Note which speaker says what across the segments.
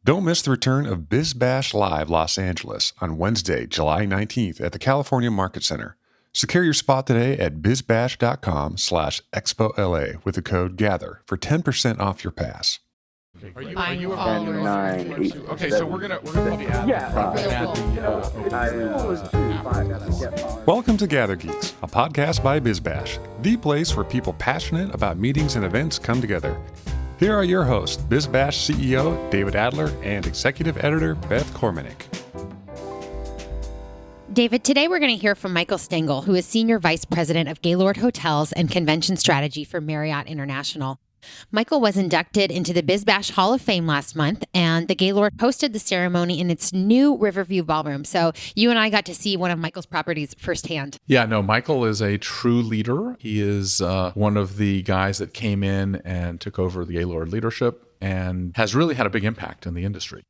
Speaker 1: Don't miss the return of BizBash Live Los Angeles on Wednesday, July 19th at the California Market Center. Secure your spot today at bizbash.com/ExpoLA with the code GATHER for 10% off your pass.
Speaker 2: Are you a follower?
Speaker 3: 9, 8,
Speaker 2: Okay, so we're gonna probably add.
Speaker 1: Welcome to GatherGeeks, a podcast by BizBash, the place where people passionate about meetings and events come together. Here are your hosts, BizBash CEO David Adler and Executive Editor Beth Kormanik.
Speaker 4: David, today we're going to hear from Michael Stengel, who is Senior Vice President of Gaylord Hotels and Convention Strategy for Marriott International. Michael was inducted into the BizBash Hall of Fame last month, and the Gaylord hosted the ceremony in its new Riverview Ballroom. So you and I got to see one of Michael's properties firsthand.
Speaker 2: Yeah, no, Michael is a true leader. He is one of the guys that came in and took over the Gaylord leadership and has really had a big impact in the industry.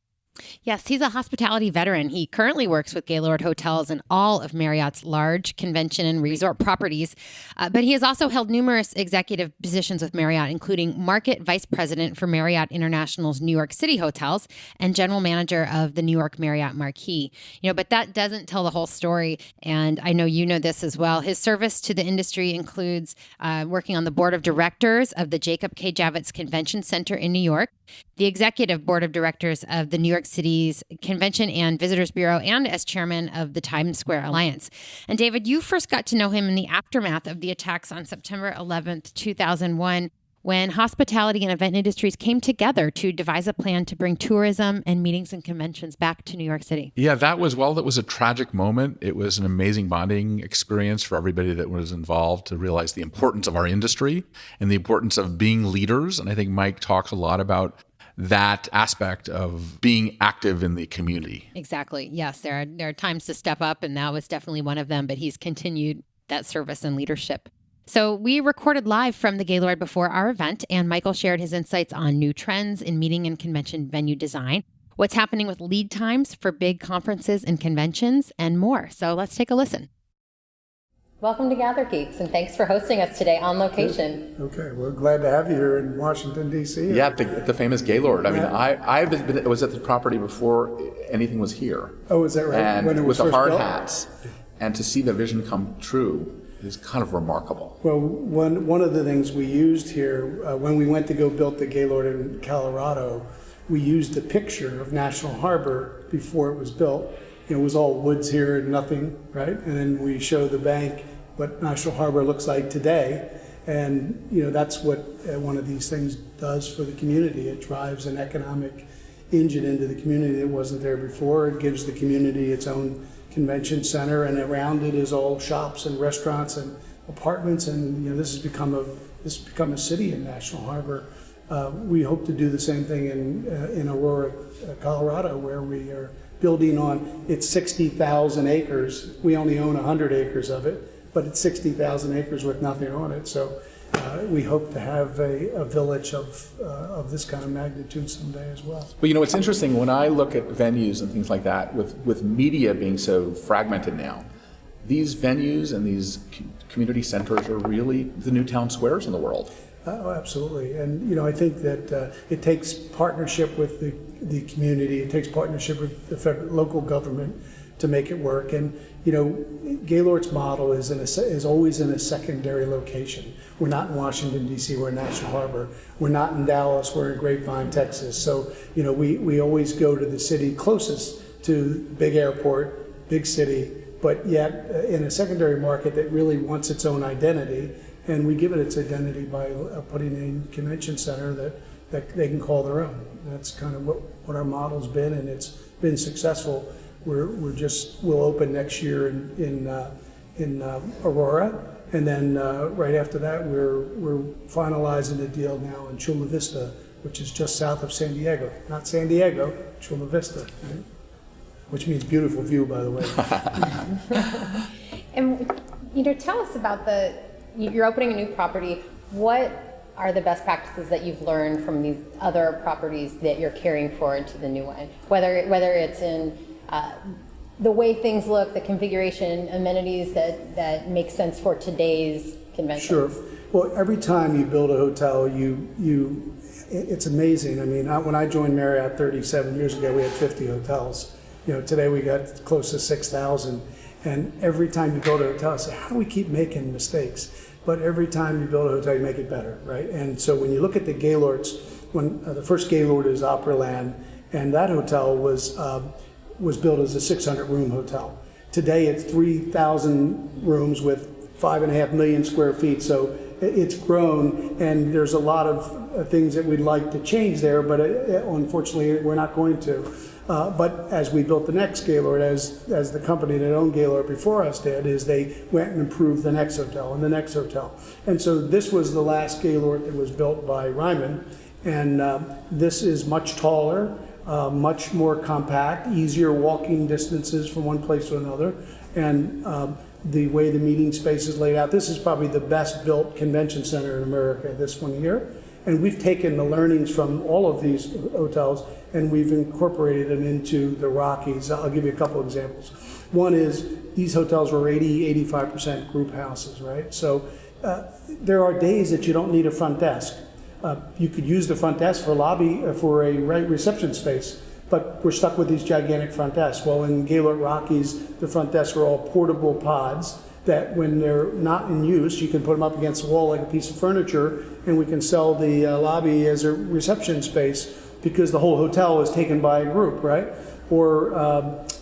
Speaker 4: Yes, he's a hospitality veteran. He currently works with Gaylord Hotels and all of Marriott's large convention and resort properties. But he has also held numerous executive positions with Marriott, including Market Vice President for Marriott International's New York City hotels and General Manager of the New York Marriott Marquis. But that doesn't tell the whole story. And I know you know this as well. His service to the industry includes working on the board of directors of the Jacob K. Javits Convention Center in New York, the executive board of directors of the New York City's Convention and Visitors Bureau, and as chairman of the Times Square Alliance. And David, you first got to know him in the aftermath of the attacks on September 11th, 2001, when hospitality and event industries came together to devise a plan to bring tourism and meetings and conventions back to New York City.
Speaker 2: Yeah, that was a tragic moment. It was an amazing bonding experience for everybody that was involved to realize the importance of our industry and the importance of being leaders. And I think Mike talks a lot about that aspect of being active in the community.
Speaker 4: Exactly. Yes, there are times to step up, and that was definitely one of them, but he's continued that service and leadership. So we recorded live from the Gaylord before our event, and Michael shared his insights on new trends in meeting and convention venue design, what's happening with lead times for big conferences and conventions, and more. So let's take a listen. Welcome to GatherGeeks, and thanks for hosting us today on location.
Speaker 5: Okay, we're glad to have you here in Washington, D.C.
Speaker 2: Yeah, the famous Gaylord. I mean, I was at the property before anything was here.
Speaker 5: Oh, is that right?
Speaker 2: And
Speaker 5: when it was
Speaker 2: with the hard
Speaker 5: built?
Speaker 2: hats, and to see the vision come true is kind of remarkable.
Speaker 5: Well, one of the things we used here, when we went to go build the Gaylord in Colorado, we used a picture of National Harbor before it was built. It was all woods here and nothing, right? And then we show the bank what National Harbor looks like today. And, that's what one of these things does for the community. It drives an economic engine into the community that wasn't there before. It gives the community its own convention center, and around it is all shops and restaurants and apartments. And, this has become a city in National Harbor. We hope to do the same thing in Aurora, Colorado, where we are building on. It's 60,000 acres. We only own 100 acres of it, but it's 60,000 acres with nothing on it. So we hope to have a village of this kind of magnitude someday as well.
Speaker 2: But it's interesting when I look at venues and things like that, with media being so fragmented now, these venues and these community centers are really the new town squares in the world.
Speaker 5: Oh, absolutely. And, I think that it takes partnership with the community. It takes partnership with the local government to make it work. And, Gaylord's model is always in a secondary location. We're not in Washington, D.C., we're in National Harbor. We're not in Dallas, we're in Grapevine, Texas. So, we always go to the city closest to big airport, big city, but yet in a secondary market that really wants its own identity. And we give it its identity by putting a convention center that they can call their own. That's kind of what our model's been, and it's been successful. We'll open next year in Aurora, and then right after that we're finalizing a deal now in Chula Vista, which is just south of San Diego. Not San Diego, Chula Vista, right? Which means beautiful view, by the way.
Speaker 4: And tell us about you're opening a new property. What are the best practices that you've learned from these other properties that you're carrying forward to the new one? Whether it's in the way things look, the configuration, amenities that make sense for today's conventions.
Speaker 5: Sure. Well, every time you build a hotel, you it's amazing. I mean, when I joined Marriott 37 years ago, we had 50 hotels. Today we got close to 6,000. And every time you build a hotel, I say, how do we keep making mistakes? But every time you build a hotel, you make it better, right? And so when you look at the Gaylords, when the first Gaylord is Opryland, and that hotel was built as a 600-room hotel. Today it's 3,000 rooms with 5.5 million square feet. So it's grown, and there's a lot of things that we'd like to change there, but unfortunately we're not going to. But as we built the next Gaylord, as the company that owned Gaylord before us did, is they went and improved the next hotel and the next hotel. And so this was the last Gaylord that was built by Ryman, and this is much taller, much more compact, easier walking distances from one place to another, and the way the meeting space is laid out. This is probably the best built convention center in America, this one here. And we've taken the learnings from all of these hotels and we've incorporated them into the Rockies. I'll give you a couple examples. One is these hotels were 85% group houses, right? So there are days that you don't need a front desk. You could use the front desk for a reception space, but we're stuck with these gigantic front desks. Well, in Gaylord Rockies, the front desks are all portable pods that when they're not in use, you can put them up against the wall like a piece of furniture, and we can sell the lobby as a reception space because the whole hotel is taken by a group, right? Or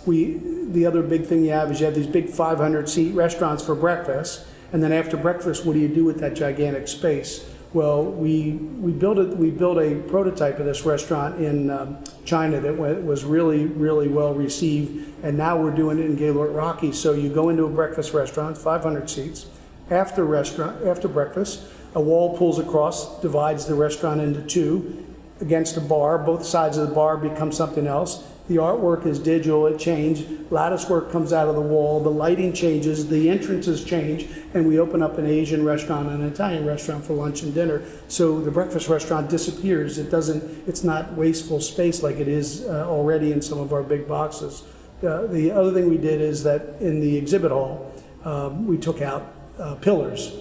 Speaker 5: the other big thing you have is you have these big 500-seat restaurants for breakfast, and then after breakfast, what do you do with that gigantic space? Well, we built a prototype of this restaurant in China that was really, really well received, and now we're doing it in Gaylord Rockies. So you go into a breakfast restaurant, 500 seats. After breakfast, a wall pulls across, divides the restaurant into two against a bar. Both sides of the bar become something else. The artwork is digital, it changed. Lattice work comes out of the wall, the lighting changes, the entrances change, and we open up an Asian restaurant and an Italian restaurant for lunch and dinner. So the breakfast restaurant disappears. It's not wasteful space like it is already in some of our big boxes. The other thing we did is that in the exhibit hall, we took out pillars.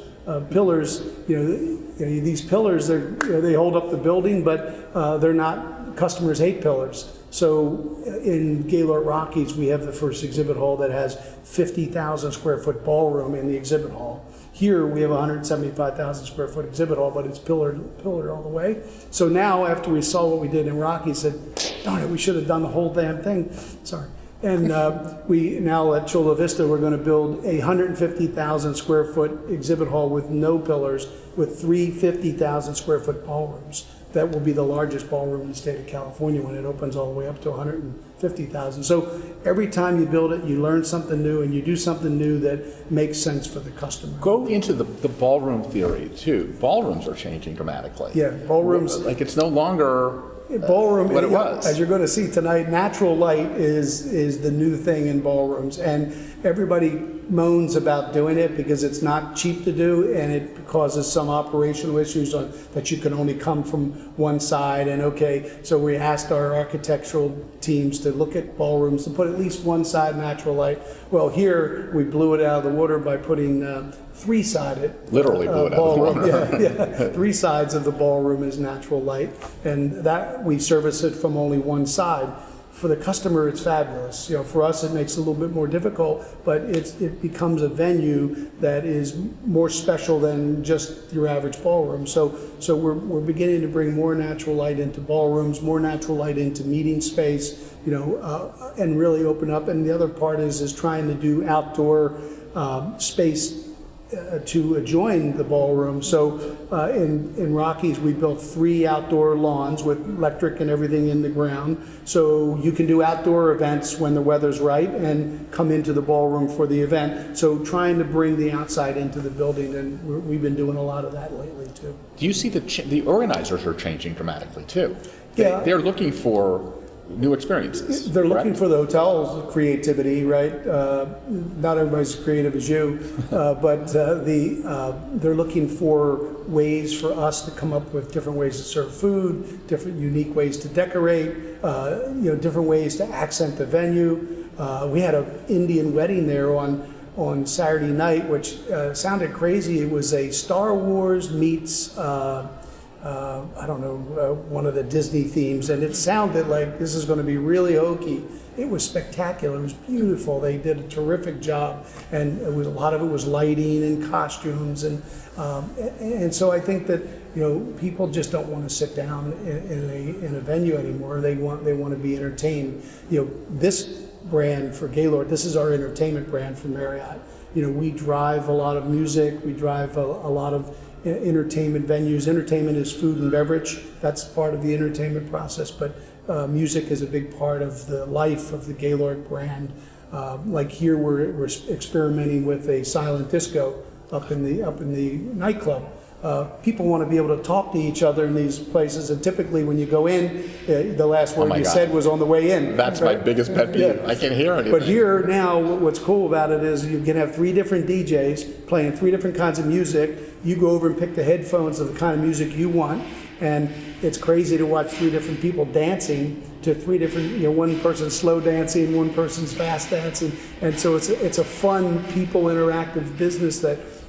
Speaker 5: Pillars, these pillars, they hold up the building, but they're not, customers hate pillars. So in Gaylord Rockies, we have the first exhibit hall that has 50,000 square foot ballroom in the exhibit hall. Here we have a 175,000 square foot exhibit hall, but it's pillared all the way. So now after we saw what we did in Rockies, said, darn it, we should have done the whole damn thing. Sorry. And we now at Chula Vista, we're going to build a 150,000 square foot exhibit hall with no pillars, with 350,000 square foot ballrooms. That will be the largest ballroom in the state of California when it opens all the way up to 150,000. So every time you build it, you learn something new and you do something new that makes sense for the customer.
Speaker 2: Go into the ballroom theory too. Ballrooms are changing dramatically.
Speaker 5: Yeah, ballrooms.
Speaker 2: Like it's no longer
Speaker 5: ballroom,
Speaker 2: what it was.
Speaker 5: As you're going to see tonight, natural light is the new thing in ballrooms, and everybody moans about doing it because it's not cheap to do, and it causes some operational issues that you can only come from one side. And so we asked our architectural teams to look at ballrooms and put at least one side natural light. Well, here we blew it out of the water by putting three-sided.
Speaker 2: Literally blew it out of the water.
Speaker 5: Yeah. 3 sides of the ballroom is natural light, and that we service it from only one side. For the customer, it's fabulous. For us, it makes it a little bit more difficult, but it becomes a venue that is more special than just your average ballroom. So we're beginning to bring more natural light into ballrooms, more natural light into meeting space, and really open up. And the other part is trying to do outdoor space to adjoin the ballroom. So in Rockies, we built 3 outdoor lawns with electric and everything in the ground. So you can do outdoor events when the weather's right and come into the ballroom for the event. So trying to bring the outside into the building, and we've been doing a lot of that lately too.
Speaker 2: Do you see the organizers are changing dramatically too?
Speaker 5: Yeah.
Speaker 2: They're looking for new experiences.
Speaker 5: They're looking for the hotel's creativity, right? Not everybody's as creative as you, but they're looking for ways for us to come up with different ways to serve food, different unique ways to decorate, different ways to accent the venue. We had an Indian wedding there on Saturday night, which sounded crazy. It was a Star Wars meets I don't know, one of the Disney themes, and it sounded like this is going to be really hokey. It was spectacular. It was beautiful. They did a terrific job, and a lot of it was lighting and costumes, and so I think that people just don't want to sit down in a venue anymore. They want to be entertained. This brand for Gaylord, this is our entertainment brand for Marriott. We drive a lot of music. We drive a lot of entertainment venues. Entertainment is food and beverage. That's part of the entertainment process, but music is a big part of the life of the Gaylord brand. Like here, we're experimenting with a silent disco up in the nightclub. People want to be able to talk to each other in these places, and typically when you go in, the last word you said was on the way in.
Speaker 2: That's right? My biggest pet peeve. Yeah. I can't hear anything.
Speaker 5: But here now, what's cool about it is you can have 3 different DJs playing 3 different kinds of music. You go over and pick the headphones of the kind of music you want, and it's crazy to watch 3 different people dancing to 3 different, one person's slow dancing, one person's fast dancing, and so it's a fun, people interactive business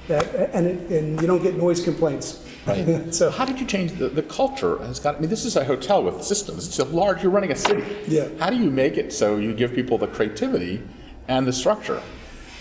Speaker 5: and you don't get noise complaints.
Speaker 2: Right. So how did you change the culture? This is a hotel with systems. It's you're running a city.
Speaker 5: Yeah.
Speaker 2: How do you make it so you give people the creativity and the structure?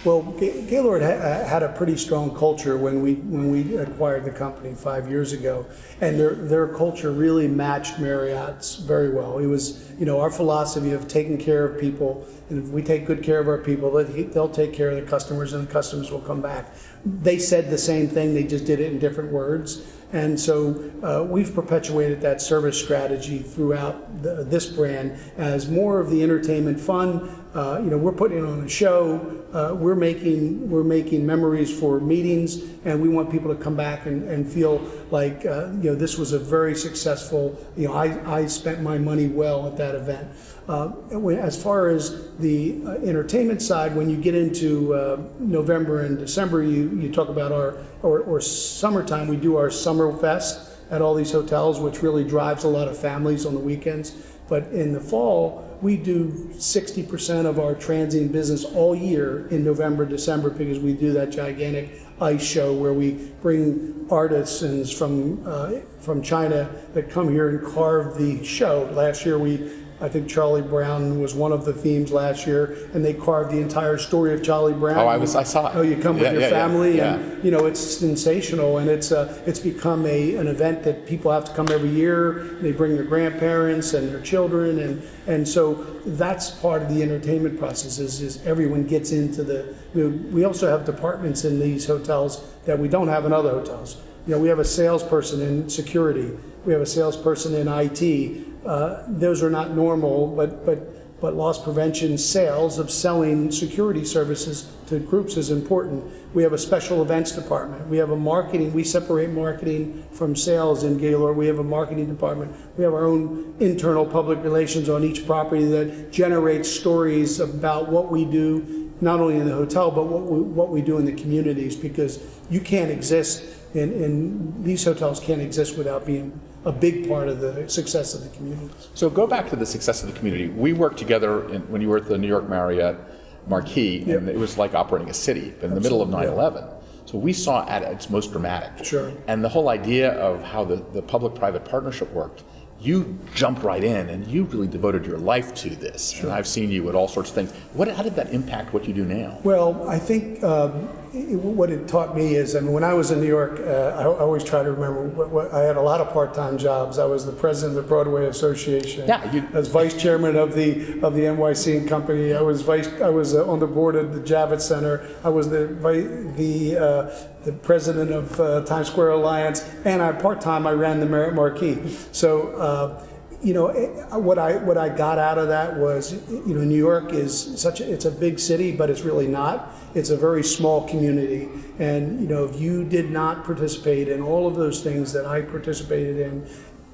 Speaker 5: Well, Gaylord had a pretty strong culture when we acquired the company 5 years ago, and their culture really matched Marriott's very well. It was, our philosophy of taking care of people, and if we take good care of our people, they'll take care of the customers, and the customers will come back. They said the same thing, they just did it in different words. And so we've perpetuated that service strategy throughout this brand as more of the entertainment fun. We're putting on a show. We're making memories for meetings, and we want people to come back and feel like this was a very successful. I spent my money well at that event. As far as the entertainment side, when you get into November and December, you talk about or summertime. We do our Summer Fest at all these hotels, which really drives a lot of families on the weekends. But in the fall, we do 60% of our transient business all year in November, December, because we do that gigantic ice show where we bring artisans from China that come here and carve the show. Last year, I think Charlie Brown was one of the themes last year, and they carved the entire story of Charlie Brown.
Speaker 2: I saw it.
Speaker 5: You come with your family, and it's sensational, and it's become an event that people have to come every year. They bring their grandparents and their children, and so that's part of the entertainment process. Is everyone gets into the. We also have departments in these hotels that we don't have in other hotels. We have a salesperson in security. We have a salesperson in IT. Those are not normal, but loss prevention sales of selling security services to groups is important. We have a special events department. We have a marketing. We separate marketing from sales in Gaylord. We have a marketing department. We have our own internal public relations on each property that generates stories about what we do, not only in the hotel, but what we do in the communities, because you can't exist in these hotels can't exist without being a big part of the success of the communities.
Speaker 2: So go back to the success of the community. We worked together when you were at the New York Marriott Marquis, and it was like operating a city, but in the middle of 9/11. So we saw at its most dramatic.
Speaker 5: Sure.
Speaker 2: And the whole idea of how the public-private partnership worked, you jumped right in and you really devoted your life to this. Sure. And I've seen you at all sorts of things. How did that impact what you do now?
Speaker 5: Well, I think what it taught me is, when I was in New York, I always try to remember, I had a lot of part-time jobs. I was the president of the Broadway Association.
Speaker 2: Yeah,
Speaker 5: I was vice chairman of the NYC and Company. I was on the board of the Javits Center. I was the president of Times Square Alliance, and part-time I ran the Marriott Marquis. So what I got out of that was, New York is it's a big city, but it's really not. It's a very small community, and if you did not participate in all of those things that I participated in,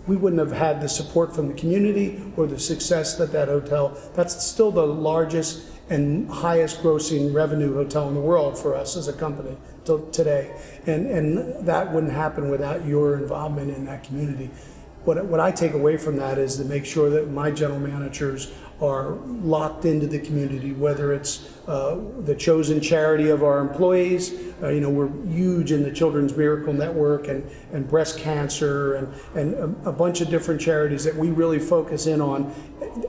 Speaker 5: we wouldn't have had the support from the community or the success that hotel. That's still the largest and highest grossing revenue hotel in the world for us as a company today, and that wouldn't happen without your involvement in that community. what I take away from that is to make sure that my general managers are locked into the community, whether it's the chosen charity of our employees. We're huge in the Children's Miracle Network and breast cancer and a bunch of different charities that we really focus in on.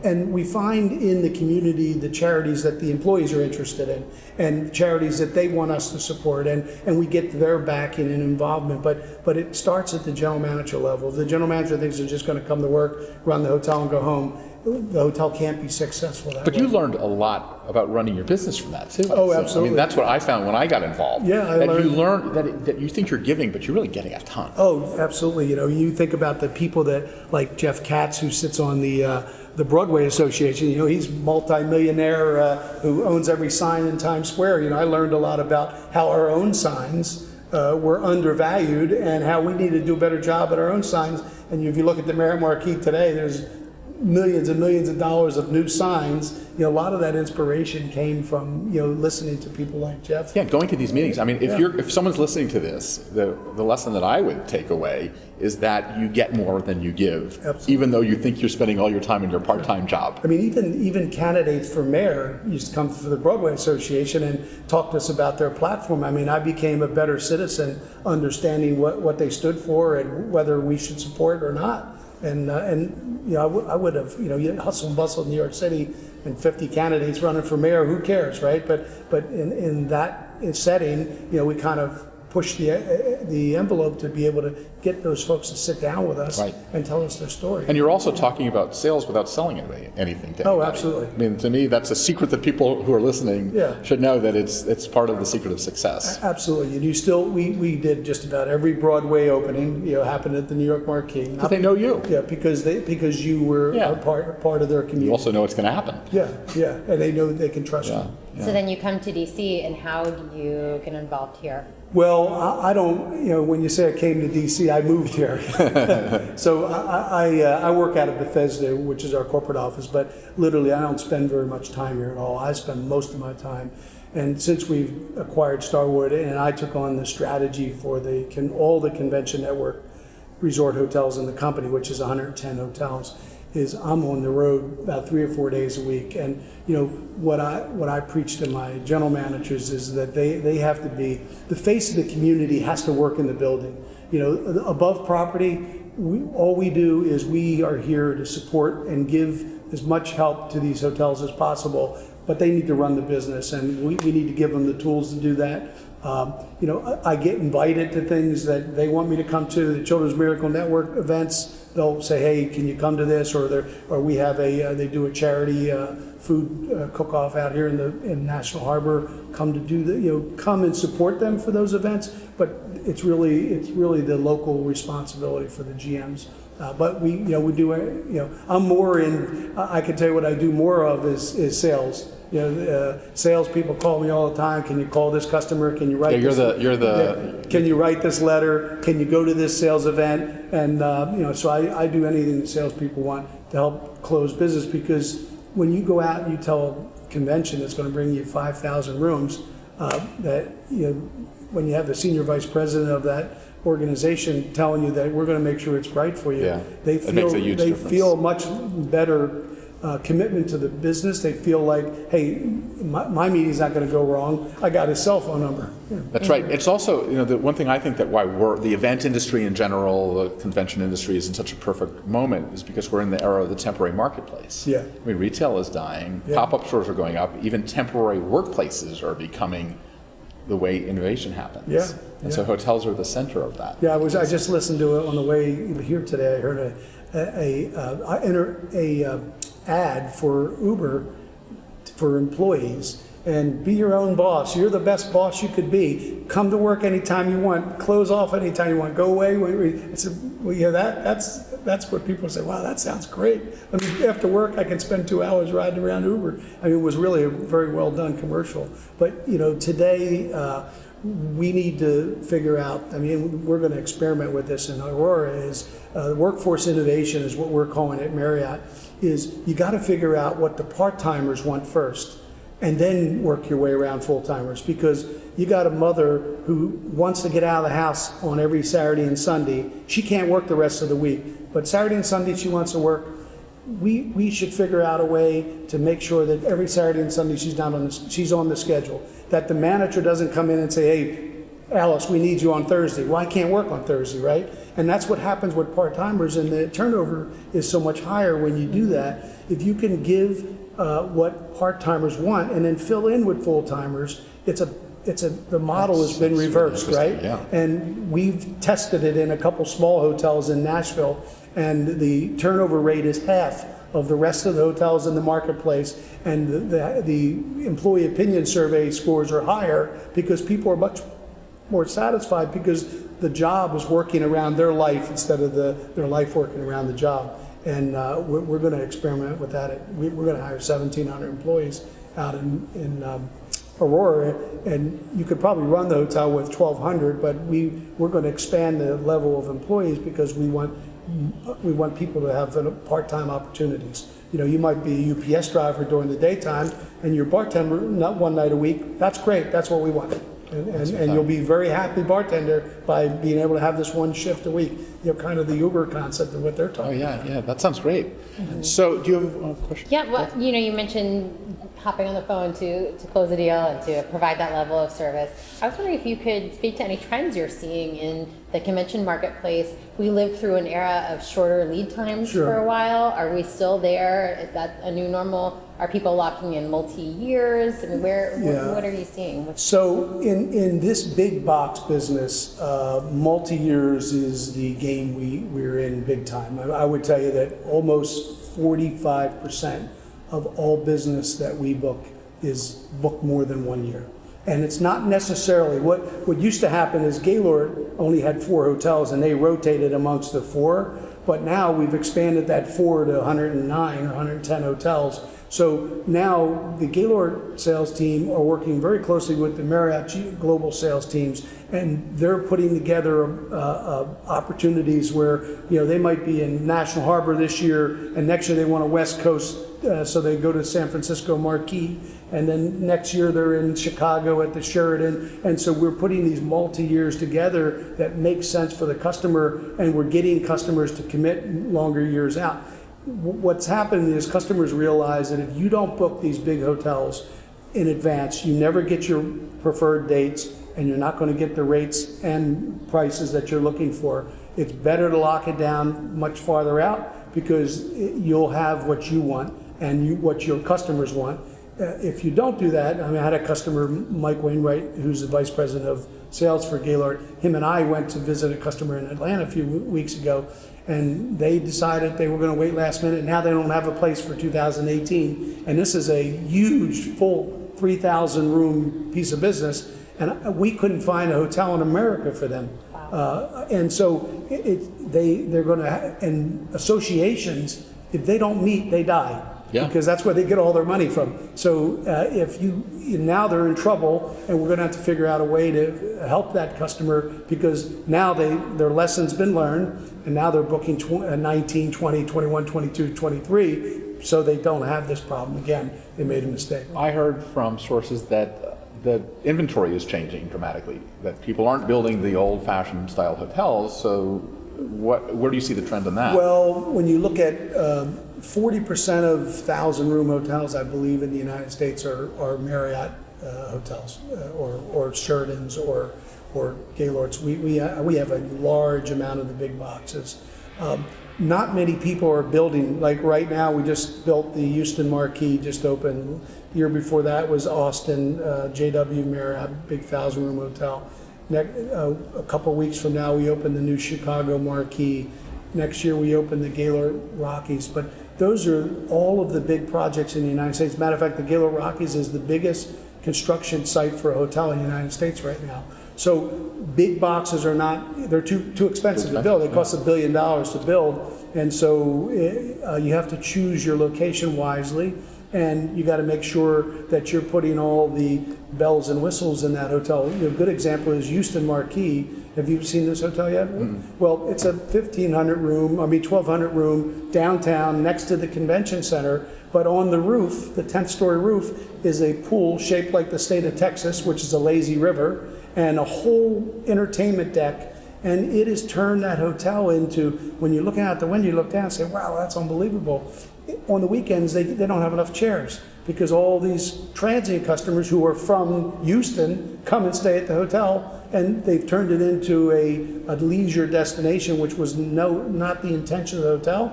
Speaker 5: And we find in the community the charities that the employees are interested in and charities that they want us to support, and we get their backing and involvement. But it starts at the general manager level. If the general manager thinks they're just going to come to work, run the hotel, and go home, the hotel can't be successful that way.
Speaker 2: But you learned a lot about running your business from that too.
Speaker 5: Oh,
Speaker 2: So,
Speaker 5: absolutely.
Speaker 2: I mean, that's what I found when I got involved.
Speaker 5: Yeah,
Speaker 2: you learned that you think you're giving, but you're really getting a ton.
Speaker 5: Oh, absolutely. You think about the people that, like Jeff Katz, who sits on the Broadway Association. He's multi-millionaire who owns every sign in Times Square. I learned a lot about how our own signs were undervalued and how we need to do a better job at our own signs. And if you look at the Marriott Marquis today, there's millions and millions of dollars of new signs. A lot of that inspiration came from listening to people like Jeff.
Speaker 2: Yeah, going to these meetings. I mean, if someone's listening to this, the lesson that I would take away is that you get more than you give.
Speaker 5: Absolutely.
Speaker 2: Even though you think you're spending all your time in your part-time job.
Speaker 5: I mean, even candidates for mayor used to come to the Broadway Association and talk to us about their platform. I mean, I became a better citizen understanding what they stood for and whether we should support it or not. And I would have, you hustle and bustle in New York City and 50 candidates running for mayor, who cares, right? But in that setting, we kind of push the envelope to be able to get those folks to sit down with us and tell us their story.
Speaker 2: And you're also talking about sales without selling anything to anybody.
Speaker 5: Oh, absolutely.
Speaker 2: I mean, to me, that's a secret that people who are listening should know, that it's part of the secret of success.
Speaker 5: Absolutely. And we did just about every Broadway opening, happened at the New York Marquis.
Speaker 2: But they know you.
Speaker 5: Yeah, because you were a part of their community.
Speaker 2: You also know it's going to happen.
Speaker 5: Yeah, and they know that they can trust you.
Speaker 2: Yeah.
Speaker 4: So then you come to DC, and how do you get involved here?
Speaker 5: Well, I don't, when you say I came to DC, I moved here. So I work out of Bethesda, which is our corporate office, but literally I don't spend very much time here at all. I spend most of my time. And since we've acquired Starwood and I took on the strategy for all the convention network resort hotels in the company, which is 110 hotels, is I'm on the road about 3 or 4 days a week. And what I preach to my general managers is that they have to be, the face of the community has to work in the building. Above property, all we do is we are here to support and give as much help to these hotels as possible, but they need to run the business, and we need to give them the tools to do that. I get invited to things that they want me to come to, the Children's Miracle Network events. They'll say, hey, can you come to this? Or we have they do a charity food cook-off out here in National Harbor. Come to do come and support them for those events. But it's really the local responsibility for the GMs. But we do I'm more in. I can tell you what I do more of is sales. Salespeople call me all the time. Can you call this customer? Can you write? Can you write this letter? Can you go to this sales event? And so I do anything that salespeople want to help close business, because when you go out and you tell a convention that's going to bring you 5,000 rooms, when you have the senior vice president of that organization telling you that we're going to make sure it's right for you, they feel much better. Commitment to the business. They feel like, hey, my meeting's not going to go wrong. I got his cell phone number. Yeah.
Speaker 2: That's right. It's also, the one thing I think that why the event industry in general, the convention industry is in such a perfect moment is because we're in the era of the temporary marketplace.
Speaker 5: Yeah.
Speaker 2: I mean, retail is dying. Yeah. Pop-up stores are going up. Even temporary workplaces are becoming the way innovation happens.
Speaker 5: Yeah.
Speaker 2: And so hotels are the center of that.
Speaker 5: Yeah, I just listened to it on the way here today. I heard a ad for Uber for employees, and be your own boss. You're the best boss you could be. Come to work anytime you want. Close off anytime you want. Go away. That's what people say. Wow, that sounds great. I mean, after work, I can spend 2 hours riding around Uber. I mean, it was really a very well done commercial. But today we need to figure out. I mean, we're going to experiment with this in Aurora. Is workforce innovation is what we're calling it at Marriott. Is you got to figure out what the part-timers want first. and then work your way around full-timers, because you got a mother who wants to get out of the house on every Saturday and Sunday. She can't work the rest of the week, but Saturday and Sunday she wants to work. We should figure out a way to make sure that every Saturday and Sunday she's on the schedule, that the manager doesn't come in and say, hey, Alice, we need you on Thursday. Well, I can't work on Thursday, right? And that's what happens with part-timers, and the turnover is so much higher when you do that. If you can give what part-timers want and then fill in with full-timers, the model has been reversed, right?
Speaker 2: Yeah.
Speaker 5: And we've tested it in a couple small hotels in Nashville, and the turnover rate is half of the rest of the hotels in the marketplace, and the employee opinion survey scores are higher because people are much more satisfied because the job is working around their life instead of their life working around the job. And we're going to experiment with that. We're going to hire 1,700 employees out in Aurora, and you could probably run the hotel with 1,200, but we're going to expand the level of employees because we want people to have part-time opportunities. You know, you might be a UPS driver during the daytime, and you're bartender not one night a week. That's great. That's what we want. And you'll be very happy bartender by being able to have this one shift a week. You know, kind of the Uber concept of what they're talking about.
Speaker 2: Yeah, that sounds great. Mm-hmm. So do you have a question?
Speaker 4: Yeah, well, you know, you mentioned hopping on the phone to close a deal and to provide that level of service. I was wondering if you could speak to any trends you're seeing in the convention marketplace. We lived through an era of shorter lead times for a while. Are we still there? Is that a new normal? Are people locking in multi-years? I mean, what are you seeing?
Speaker 5: So in this big box business, multi-years is the game we're in big time. I would tell you that almost 45% of all business that we book is booked more than 1 year. And it's not necessarily, what used to happen is Gaylord only had 4 hotels and they rotated amongst the 4, but now we've expanded that 4 to 109 or 110 hotels. So now the Gaylord sales team are working very closely with the Marriott global sales teams, and they're putting together opportunities where, you know, they might be in National Harbor this year, and next year they want a West Coast, so they go to San Francisco Marquis, and then next year they're in Chicago at the Sheraton. And so we're putting these multi-years together that make sense for the customer, and we're getting customers to commit longer years out. What's happened is customers realize that if you don't book these big hotels in advance, you never get your preferred dates, and you're not going to get the rates and prices that you're looking for. It's better to lock it down much farther out because you'll have what you want and what your customers want. If you don't do that, I mean, I had a customer, Mike Wainwright, who's the vice president of sales for Gaylord. Him and I went to visit a customer in Atlanta a few weeks ago, and they decided they were going to wait last minute. Now they don't have a place for 2018, and this is a huge, full 3,000 room piece of business, and we couldn't find a hotel in America for them. And so they're going to, and associations, if they don't meet, they die. Yeah. Because that's where they get all their money from. So now they're in trouble, and we're going to have to figure out a way to help that customer, because now their lesson's been learned, and now they're booking 19, 20, 21, 22, 23, so they don't have this problem again. They made a mistake.
Speaker 2: I heard from sources that the inventory is changing dramatically, that people aren't building the old-fashioned style hotels. So where do you see the trend in that?
Speaker 5: Well, when you look at 40% of 1,000-room hotels, I believe, in the United States are Marriott hotels or Sheratons or Gaylords. We have a large amount of the big boxes. Not many people are building, like right now we just built the Houston Marquis, just opened. The year before that was Austin, JW Marriott, big 1,000-room hotel. A couple weeks from now we open the new Chicago Marquis. Next year we open the Gaylord Rockies. But those are all of the big projects in the United States. Matter of fact, the Gaylord Rockies is the biggest construction site for a hotel in the United States right now. So big boxes are not, they're too expensive to build. They cost $1 billion to build. And so you have to choose your location wisely, and you got to make sure that you're putting all the bells and whistles in that hotel. A good example is Houston Marquis. Have you seen this hotel yet? Mm-hmm. Well, it's a 1,200 room downtown next to the convention center, But on the roof, the 10th story roof, is a pool shaped like the state of Texas, which is a lazy river, and a whole entertainment deck. And it has turned that hotel into, when you're looking out the window, you look down and say, wow, that's unbelievable. On the weekends, they don't have enough chairs because all these transient customers who are from Houston come and stay at the hotel, and they've turned it into a leisure destination, which was not the intention of the hotel,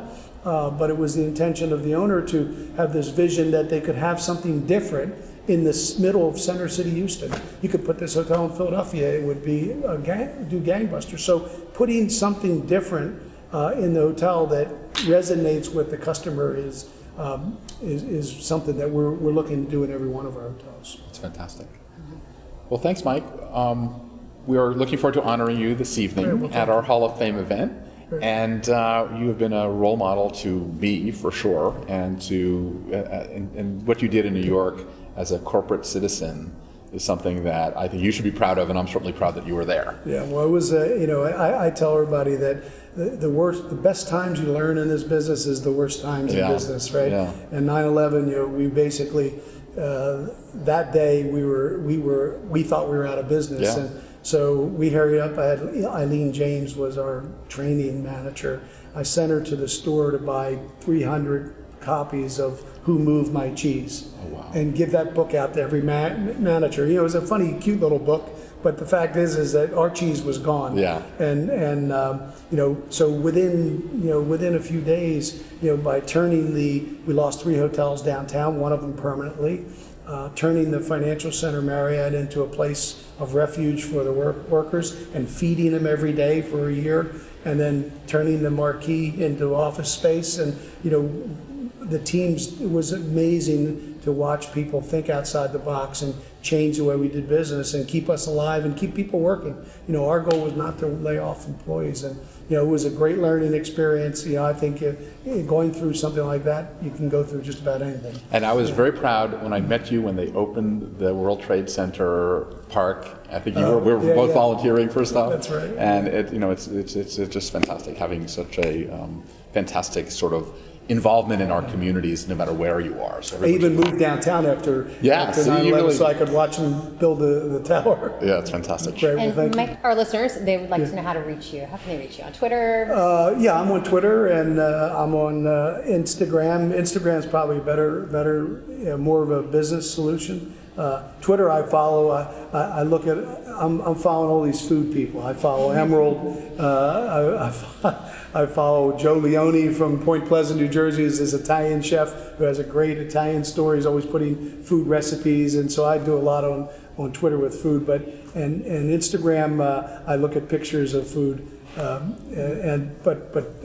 Speaker 5: but it was the intention of the owner to have this vision that they could have something different in the middle of Center City, Houston. You could put this hotel in Philadelphia, it would be do gangbusters. So putting something different in the hotel that resonates with the customer is something that we're looking to do in every one of our hotels.
Speaker 2: That's fantastic. Well, thanks, Mike. We are looking forward to honoring you this evening at our Hall of Fame event. And you have been a role model to me, for sure, and and what you did in New York as a corporate citizen is something that I think you should be proud of, and I'm certainly proud that you were there.
Speaker 5: Yeah, well, it was, I tell everybody that the best times you learn in this business is the worst times in business, right? Yeah. And 9/11, we basically that day we thought we were out of business, and so we hurried up. Eileen James was our training manager. I sent her to the store to buy 300 copies of Who Moved My Cheese, and give that book out to every manager. It was a funny, cute little book, but the fact is that our cheese was gone. Yeah. And so within a few days, by turning we lost 3 hotels downtown, one of them permanently, turning the financial center Marriott into a place of refuge for the workers and feeding them every day for a year, and then turning the Marquee into office space. And the teams, it was amazing to watch people think outside the box and change the way we did business and keep us alive and keep people working. Our goal was not to lay off employees, and it was a great learning experience. I think going through something like that, you can go through just about anything.
Speaker 2: And I was very proud when I met you when they opened the World Trade Center Park. I think we were both volunteering for stuff.
Speaker 5: That's right.
Speaker 2: And it's just fantastic having such a fantastic sort of involvement in our communities, no matter where you are. So
Speaker 5: I even moved downtown after 9/11, so I could watch them build the tower.
Speaker 2: Yeah, it's fantastic.
Speaker 4: And Mike, our listeners, they would like to know how to reach you. How can they reach you? On Twitter?
Speaker 5: I'm on Twitter, and I'm on Instagram. Instagram's probably better, more of a business solution. Twitter, I follow. I look at. I'm following all these food people. I follow Emerald. I follow Joe Leone from Point Pleasant, New Jersey, is this Italian chef who has a great Italian story. He's always putting food recipes, and so I do a lot on Twitter with food. But and Instagram, I look at pictures of food. But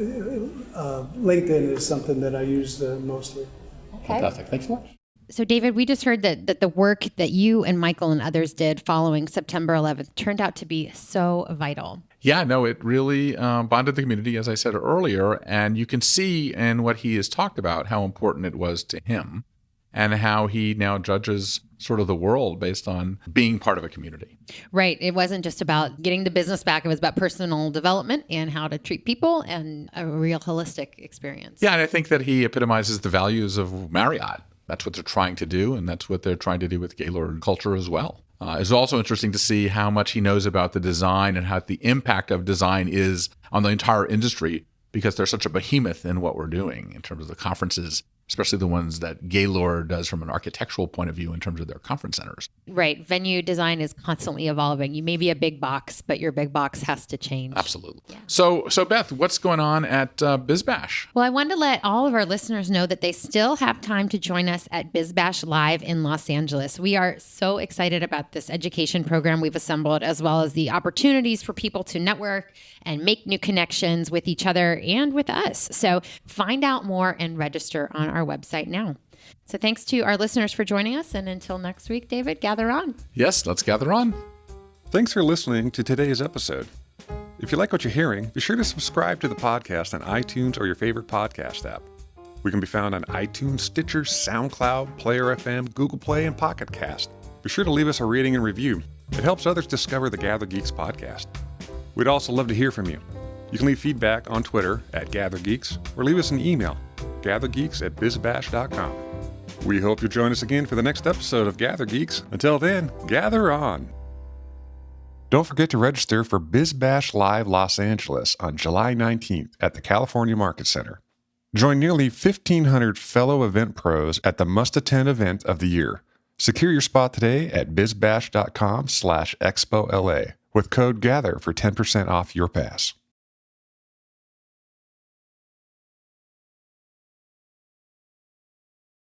Speaker 5: LinkedIn is something that I use mostly.
Speaker 4: Okay.
Speaker 2: Fantastic. Thanks so much.
Speaker 4: So, David, we just heard that the work that you and Michael and others did following September 11th turned out to be so vital.
Speaker 2: Yeah, no, it really bonded the community, as I said earlier. And you can see in what he has talked about how important it was to him and how he now judges sort of the world based on being part of a community.
Speaker 4: Right. It wasn't just about getting the business back. It was about personal development and how to treat people and a real holistic experience.
Speaker 2: Yeah, and I think that he epitomizes the values of Marriott. That's what they're trying to do, and that's what they're trying to do with Gaylord culture as well. It's also interesting to see how much he knows about the design and how the impact of design is on the entire industry, because they're such a behemoth in what we're doing in terms of the conferences, especially the ones that Gaylord does from an architectural point of view in terms of their conference centers.
Speaker 4: Right. Venue design is constantly evolving. You may be a big box, but your big box has to change.
Speaker 2: Absolutely. Yeah. So Beth, what's going on at BizBash?
Speaker 4: Well, I wanted to let all of our listeners know that they still have time to join us at BizBash Live in Los Angeles. We are so excited about this education program we've assembled, as well as the opportunities for people to network and make new connections with each other and with us. So find out more and register on our website now. So thanks to our listeners for joining us. And until next week, David, gather on.
Speaker 2: Yes, let's gather on.
Speaker 1: Thanks for listening to today's episode. If you like what you're hearing, be sure to subscribe to the podcast on iTunes or your favorite podcast app. We can be found on iTunes, Stitcher, SoundCloud, Player FM, Google Play, and Pocket Cast. Be sure to leave us a rating and review. It helps others discover the GatherGeeks podcast. We'd also love to hear from you. You can leave feedback on Twitter at GatherGeeks or leave us an email, GatherGeeks at BizBash.com. We hope you'll join us again for the next episode of Gather Geeks. Until then, gather on. Don't forget to register for BizBash Live Los Angeles on July 19th at the California Market Center. Join nearly 1,500 fellow event pros at the must-attend event of the year. Secure your spot today at bizbash.com/ExpoLA with code GATHER for 10% off your pass.